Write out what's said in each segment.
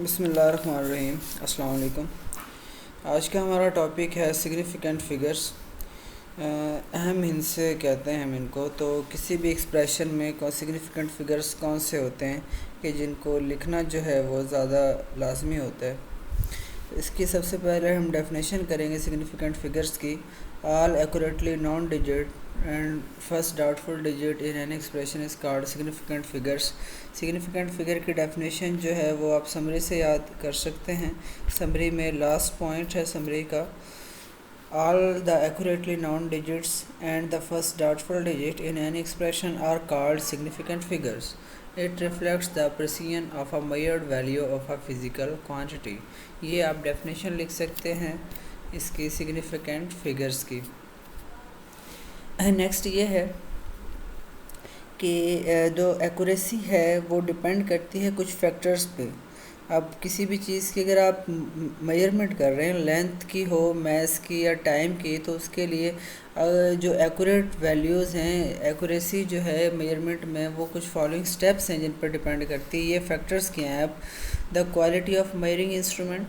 बिस्मिल्लाहिर्रहमानिर्रहीम। अस्सलाम वालेकुम। आज का हमारा टॉपिक है सिग्निफिकेंट फिगर्स। अहम हिस्से कहते हैं हम इनको। तो किसी भी एक्सप्रेशन में सिग्निफिकेंट फिगर्स कौन से होते हैं कि जिनको लिखना जो है वो ज़्यादा लाजमी होता है। इसकी सबसे पहले हम डेफिनेशन करेंगे सिग्निफिकेंट फिगर्स की। All accurately non digit and first doubtful digit in an expression is called significant figures. Significant figure की डेफिनेशन जो है वो आप समरी से याद कर सकते हैं। समरी में लास्ट पॉइंट है समरी का, all the accurately known digits and the first doubtful digit in any expression are called significant figures. It reflects the precision of a measured value of a physical quantity. ये आप definition लिख सकते हैं इसकी significant figures की। Next ये है कि जो एक्यूरेसी है वो डिपेंड करती है कुछ फैक्टर्स पे। अब किसी भी चीज़ की अगर आप मेजरमेंट कर रहे हैं, लेंथ की हो, मैथ की या टाइम की, तो उसके लिए जो एक्यूरेट वैल्यूज़ हैं, एक्यूरेसी जो है मेजरमेंट में, वो कुछ फॉलोइंग स्टेप्स हैं जिन पर डिपेंड करती है। ये फैक्टर्स क्या हैं? अब the quality of measuring instrument,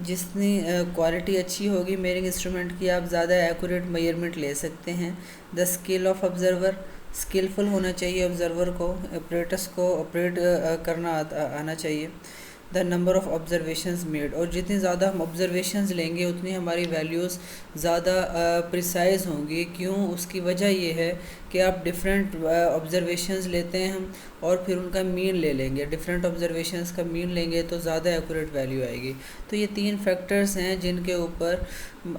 जितनी क्वालिटी अच्छी होगी मेजरिंग इंस्ट्रूमेंट की, आप ज़्यादा एक्यूरेट मेजरमेंट ले सकते हैं। The skill of observer, skillful होना चाहिए ऑब्जर्वर को, ऑपरेटर्स को ऑपरेट करना आना चाहिए। The number of observations made, और जितनी ज़्यादा हम ऑब्जर्वेशंस लेंगे उतनी हमारी वैल्यूज़ ज़्यादा प्रिसाइज़ होंगी। क्यों? उसकी वजह ये है कि आप डिफरेंट ऑब्जर्वेशंस लेते हैं हम, और फिर उनका मीन ले लेंगे। डिफरेंट ऑब्जर्वेशंस का मीन लेंगे तो ज़्यादा एक्यूरेट वैल्यू आएगी। तो ये 3 फैक्टर्स हैं जिनके ऊपर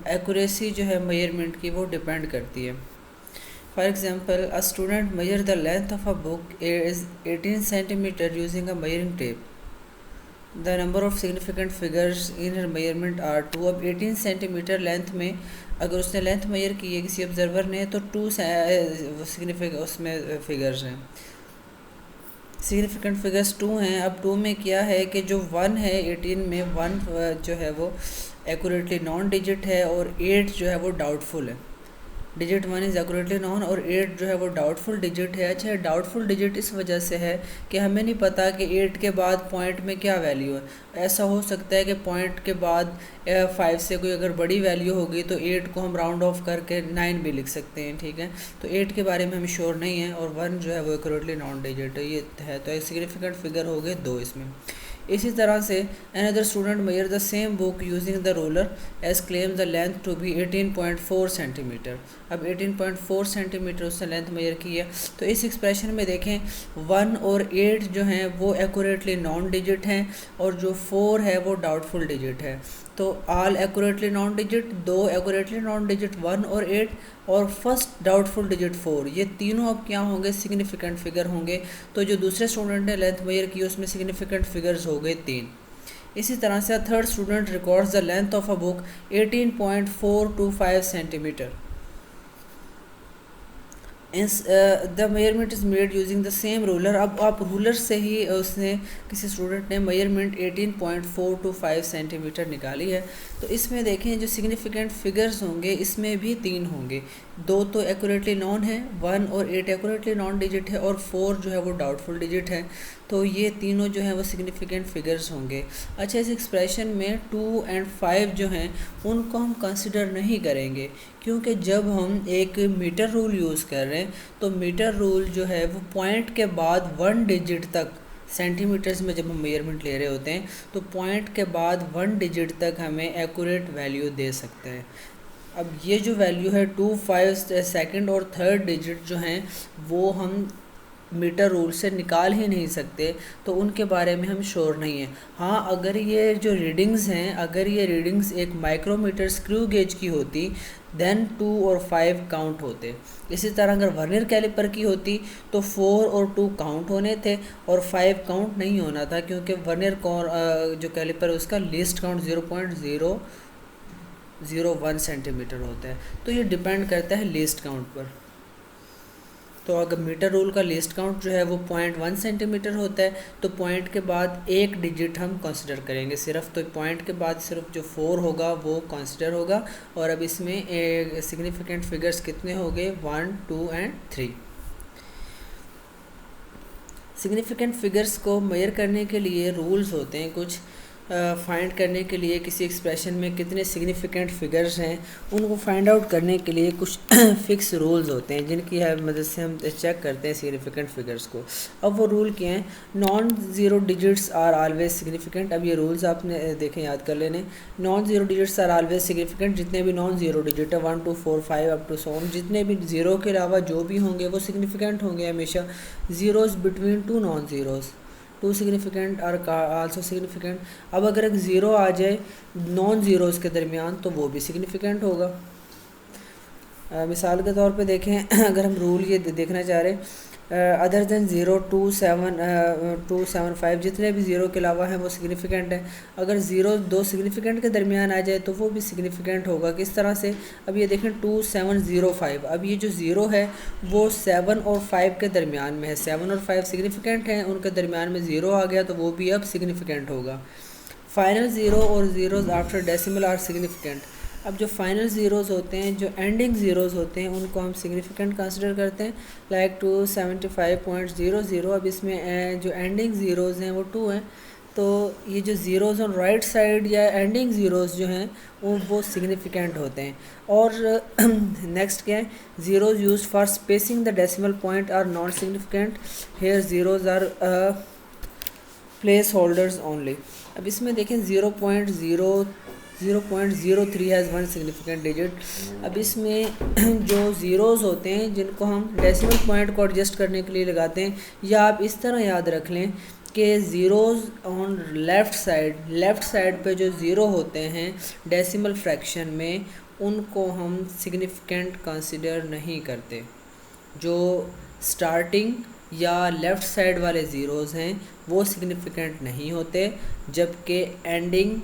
एक्यूरेसी जो है मेजरमेंट की वो डिपेंड करती है। For example, a student measure the length of a book is 18 centimetre using a measuring tape. The number of significant figures in her measurement are 2। अब 18 सेंटीमीटर लेंथ में अगर उसने लेंथ मेजर की है किसी ऑब्जर्वर ने, तो 2 सिग्निफिकेंट उसमें फिगर्स हैं, सिग्निफिकेंट फिगर्स 2 हैं। अब 2 में क्या है कि जो 1 है 18 में, 1 जो है वो एक्यूरेटली नॉन डिजिट है, और 8 जो है वो डाउटफुल है। डिजिट 1 इज़ एक्यूरेटली नॉन और 8 जो है वो डाउटफुल डिजिट है। अच्छा, डाउटफुल डिजिट इस वजह से है कि हमें नहीं पता कि 8 के बाद पॉइंट में क्या वैल्यू है। ऐसा हो सकता है कि पॉइंट के बाद 5 से कोई अगर बड़ी वैल्यू होगी तो 8 को हम राउंड ऑफ करके 9 भी लिख सकते हैं, ठीक है। तो 8 के बारे में हमें श्योर नहीं है, और 1 जो है वो एक्यूरेटली नॉन डिजिट ये है। तो एक सिग्निफिकेंट फिगर हो गए 2 इसमें। इसी तरह से another student measure the same book using the roller as claim the length to be 18.4 centimetre. अब 18.4 सेंटीमीटर उसने लेंथ मेजर की है। तो इस एक्सप्रेशन में देखें 1 और 8 जो हैं वो एक्यूरेटली नॉन डिजिट हैं, और जो 4 है वो डाउटफुल डिजिट है। तो all accurately non digit, 2 accurately non digit 1 और 8, और फर्स्ट डाउटफुल डिजिट 4, ये तीनों अब क्या होंगे? सिग्निफिकेंट फिगर होंगे। तो जो दूसरे स्टूडेंट ने लेंथ मेजर की उसमें सिग्निफिकेंट फिगर्स हो गए 3। इसी तरह से third student records the length of a book 18.425 centimetre. The measurement is made using the same ruler. अब आप रूलर से ही उसने किसी स्टूडेंट ने मेजरमेंट 18.425 सेंटीमीटर निकाली है। तो इसमें देखें जो सिग्निफिकेंट फिगर्स होंगे इसमें भी 3 होंगे। 2 तो एक्यूरेटली नॉन है, 1 और 8 एक्यूरेटली नॉन डिजिट है, और 4 जो है वो डाउटफुल डिजिट है। तो ये तीनों जो हैं वो सिग्निफिकेंट फिगर्स होंगे। अच्छा, इस एक्सप्रेशन में 2 एंड 5 जो हैं उनको हम कंसिडर नहीं करेंगे, क्योंकि जब हम एक मीटर रूल यूज़ कर रहे हैं तो मीटर रूल जो है वो पॉइंट के बाद 1 डिजिट तक, सेंटीमीटर्स में जब हम मेजरमेंट ले रहे होते हैं तो पॉइंट के बाद 1 डिजिट तक हमें एक्यूरेट वैल्यू दे सकते हैं। अब ये जो वैल्यू है 2, 5 सेकंड और थर्ड डिजिट जो हैं वो हम मीटर रूल से निकाल ही नहीं सकते, तो उनके बारे में हम श्योर नहीं हैं। हाँ, अगर ये जो रीडिंग्स हैं, अगर ये रीडिंग्स एक माइक्रोमीटर स्क्रू गेज की होती देन 2 और 5 काउंट होते। इसी तरह अगर वर्नियर कैलिपर की होती तो 4 और 2 काउंट होने थे और 5 काउंट नहीं होना था, क्योंकि वर्नियर जो कैलिपर है उसका लीस्ट काउंट 0.001 सेंटीमीटर होता है। तो ये डिपेंड करता है लीस्ट काउंट पर। तो अगर मीटर रूल का लीस्ट काउंट जो है वो 0.1 सेंटीमीटर होता है, तो पॉइंट के बाद एक डिजिट हम कंसिडर करेंगे सिर्फ। तो पॉइंट के बाद सिर्फ जो 4 होगा वो कंसिडर होगा। और अब इसमें सिग्निफिकेंट फिगर्स कितने हो गए? 1, 2 एंड 3। सिग्निफिकेंट फिगर्स को मेजर करने के लिए रूल्स होते हैं कुछ। फाइंड करने के लिए किसी एक्सप्रेशन में कितने सिग्निफिकेंट फिगर्स हैं उनको फाइंड आउट करने के लिए कुछ फिक्स रूल्स होते हैं जिनकी मदद से हम चेक करते हैं सिग्निफिकेंट फिगर्स को। अब वो रूल क्या हैं? Non zero digits are always significant. अब ये रूल्स आपने देखें, याद कर लेने। Non zero digits are always significant, जितने भी नॉन ज़ीरो डिजिट है 1 2 4 5 अप टू सो ऑन, जितने भी ज़ीरो के अलावा जो भी होंगे वो सिग्निफिकेंट होंगे हमेशा। Zeros between two non zeros to significant और आल्सो सिग्निफिकेंट। अब अगर एक ज़ीरो आ जाए नॉन ज़ीरोज़ के दरमियान तो वो भी सिग्निफिकेंट होगा। मिसाल के तौर पे देखें, अगर हम रूल ये देखना चाह रहे हैं अदर दैन 0 2 7 2 7 5, जितने भी ज़ीरो के अलावा हैं वो सिग्निफिकेंट है। अगर ज़ीरो दो सिग्निफिकेंट के दरमियान आ जाए तो वो भी सिग्निफिकेंट होगा। किस तरह से? अब ये देखें 2 7 0 5, अब ये जो ज़ीरो है वो 7 और 5 के दरमियान में है। 7 और 5 सिग्निफिकेंट हैं, उनके दरमियान में ज़ीरो आ गया तो वो भी अब सिग्निफिकेंट होगा। फाइनल ज़ीरो और zeros after decimal are significant. अब जो फाइनल ज़ीरोज़ होते हैं, जो एंडिंग ज़ीरोज़ होते हैं, उनको हम सिग्निफिकेंट कंसिडर करते हैं। लाइक 275.00। अब इसमें जो एंडिंग ज़ीरोज़ हैं वो 2 हैं, तो ये जो ज़ीरोज़ ऑन राइट साइड या एंडिंग ज़ीरोज़ जो हैं वो सिग्निफिकेंट होते हैं। और नेक्स्ट क्या है? Zeros use for spacing the decimal point are non significant, here zeros are place holders only. अब इसमें देखें 0.03 हैज़ वन सिग्निफिकेंट डिजिट। अब इसमें जो ज़ीरोज़ होते हैं जिनको हम डेसिमल पॉइंट को एडजस्ट करने के लिए लगाते हैं, या आप इस तरह याद रख लें कि ज़ीरोज़ ऑन लेफ़्ट साइड पे जो ज़ीरो होते हैं डेसिमल फ्रैक्शन में, उनको हम सिग्निफिकेंट कंसिडर नहीं करते। जो स्टार्टिंग या लेफ़्ट साइड वाले ज़ीरोज़ हैं वो सिग्निफिकेंट नहीं होते, जबकि एंडिंग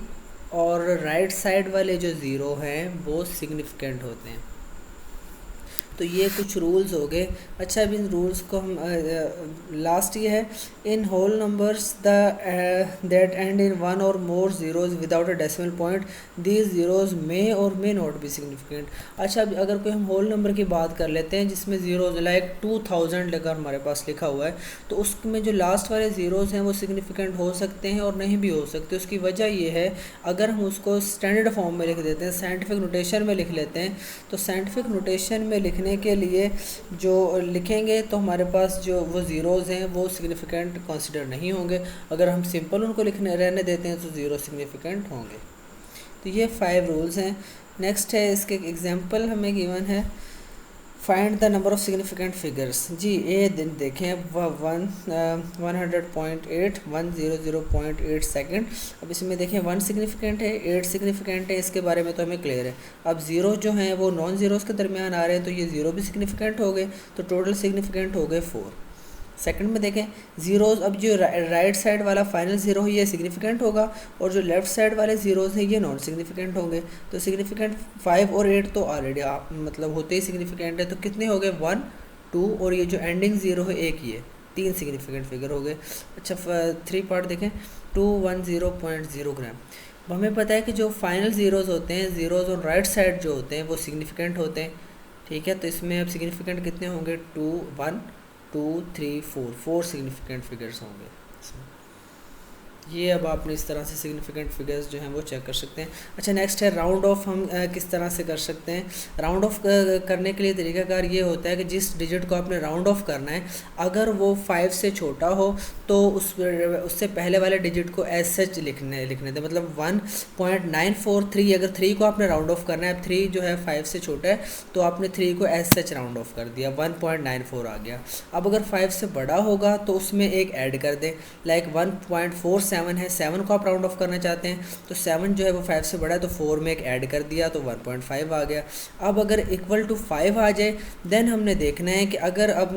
और राइट साइड वाले जो ज़ीरो हैं वो सिग्निफिकेंट होते हैं। तो ये कुछ रूल्स हो गए। अच्छा, अब इन रूल्स को हम लास्ट ये है, in whole numbers that end in one or more zeros without a decimal point, these zeros may or may not be significant. अच्छा, अब अगर कोई हम होल नंबर की बात कर लेते हैं जिसमें ज़ीरोज़ लाइक 2000 लेकर हमारे पास लिखा हुआ है, तो उसमें जो लास्ट वाले ज़ीरोज़ हैं वो सिग्निफिकेंट हो सकते हैं और नहीं भी हो सकते। उसकी वजह ये है, अगर हम उसको स्टैंडर्ड फॉर्म में लिख देते हैं, साइंटिफिक नोटेशन में लिख लेते हैं, तो साइंटिफिक नोटेशन में लिखने के लिए जो लिखेंगे तो हमारे पास जो वो ज़ीरोज़ हैं वो सिग्निफिकेंट कंसिडर नहीं होंगे। अगर हम सिंपल उनको लिखने रहने देते हैं तो ज़ीरो सिग्निफिकेंट होंगे। तो ये 5 रूल्स हैं। नेक्स्ट है, इसके एग्जांपल हमें गिवन है, find the number of significant figures. जी, ये देखें 100.8 100.8 सेकेंड। अब इसमें देखें 1 सिग्निफिकेंट है, 8 सिग्निफिकेंट है, इसके बारे में तो हमें क्लियर है। अब ज़ीरो जो हैं वो नॉन ज़ीरोज़ के दरमियान आ रहे हैं, तो ये ज़ीरो भी सिग्निफिकेंट हो गए, तो टोटल सिग्निफिकेंट हो गए 4। सेकंड में देखें ज़ीरोज़, अब जो राइट साइड वाला फाइनल ज़ीरो है ये सिग्निफिकेंट होगा, और जो लेफ़्ट साइड वाले ज़ीरोज़ हैं ये नॉन सिग्निफिकेंट होंगे। तो सिग्निफिकेंट 5 और 8 तो ऑलरेडी मतलब होते ही सिग्निफिकेंट है, तो कितने हो गए? 1 2, और ये जो एंडिंग ज़ीरो है एक ही है, 3 सिग्निफिकेंट फिगर हो गए। अच्छा, 3 पार्ट देखें, 210.0 ग्राम। हमें पता है कि जो फाइनल ज़ीरोज़ होते हैं, ज़ीरोज़ और राइट साइड जो होते हैं वो सिग्निफिकेंट होते हैं, ठीक है। तो इसमें अब सिग्निफिकेंट कितने होंगे? 2 1 2 3 4 सिग्निफिकेंट फिगर्स होंगे इसमें। ये अब आपने इस तरह से सिग्निफिकेंट फिगर्स जो हैं वो चेक कर सकते हैं। अच्छा, नेक्स्ट है राउंड ऑफ। हम किस तरह से कर सकते हैं? राउंड ऑफ करने के लिए तरीकाकार ये होता है कि जिस डिजिट को आपने राउंड ऑफ करना है, अगर वो 5 से छोटा हो तो उससे पहले वाले डिजिट को एज सच लिखने दें। मतलब 1.943, अगर 3 को आपने राउंड ऑफ करना है, अब 3 जो है 5 से छोटा है, तो आपने 3 को एज सच राउंड ऑफ कर दिया, 1.94 आ गया। अब अगर 5 से बड़ा होगा तो उसमें एक ऐड कर दें, लाइक 1.47 है, 7 को आप राउंड ऑफ करना चाहते हैं, तो 7 जो है वो 5 से बड़ा है, तो 4 में एक ऐड कर दिया, तो 1.5 आ गया। अब अगर इक्वल टू 5 आ जाए, देन हमने देखना है कि अगर अब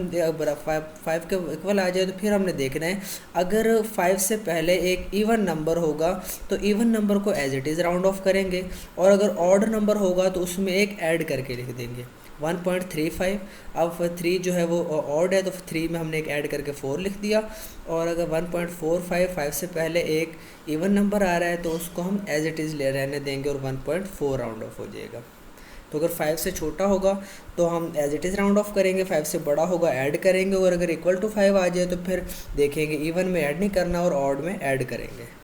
5 के इक्वल आ जाए तो फिर हमने देखना है, अगर 5 से पहले एक इवन नंबर होगा तो इवन नंबर को as it is round off करेंगे, और अगर ऑड नंबर होगा तो उसमें एक ऐड करके लिख देंगे 1.35। अब 3 जो है वो ऑड है, तो 3 में हमने एक ऐड करके 4 लिख दिया, और अगर 1.45 5 से पहले एक इवन नंबर आ रहा है तो उसको हम एज इट इज़ ले रहने देंगे और 1.4 राउंड ऑफ हो जाएगा। तो अगर 5 से छोटा होगा तो हम as it is round off करेंगे, 5 से बड़ा होगा ऐड करेंगे, और अगर इक्वल टू 5 आ जाए तो फिर देखेंगे इवन में ऐड नहीं करना और ऑड में ऐड करेंगे।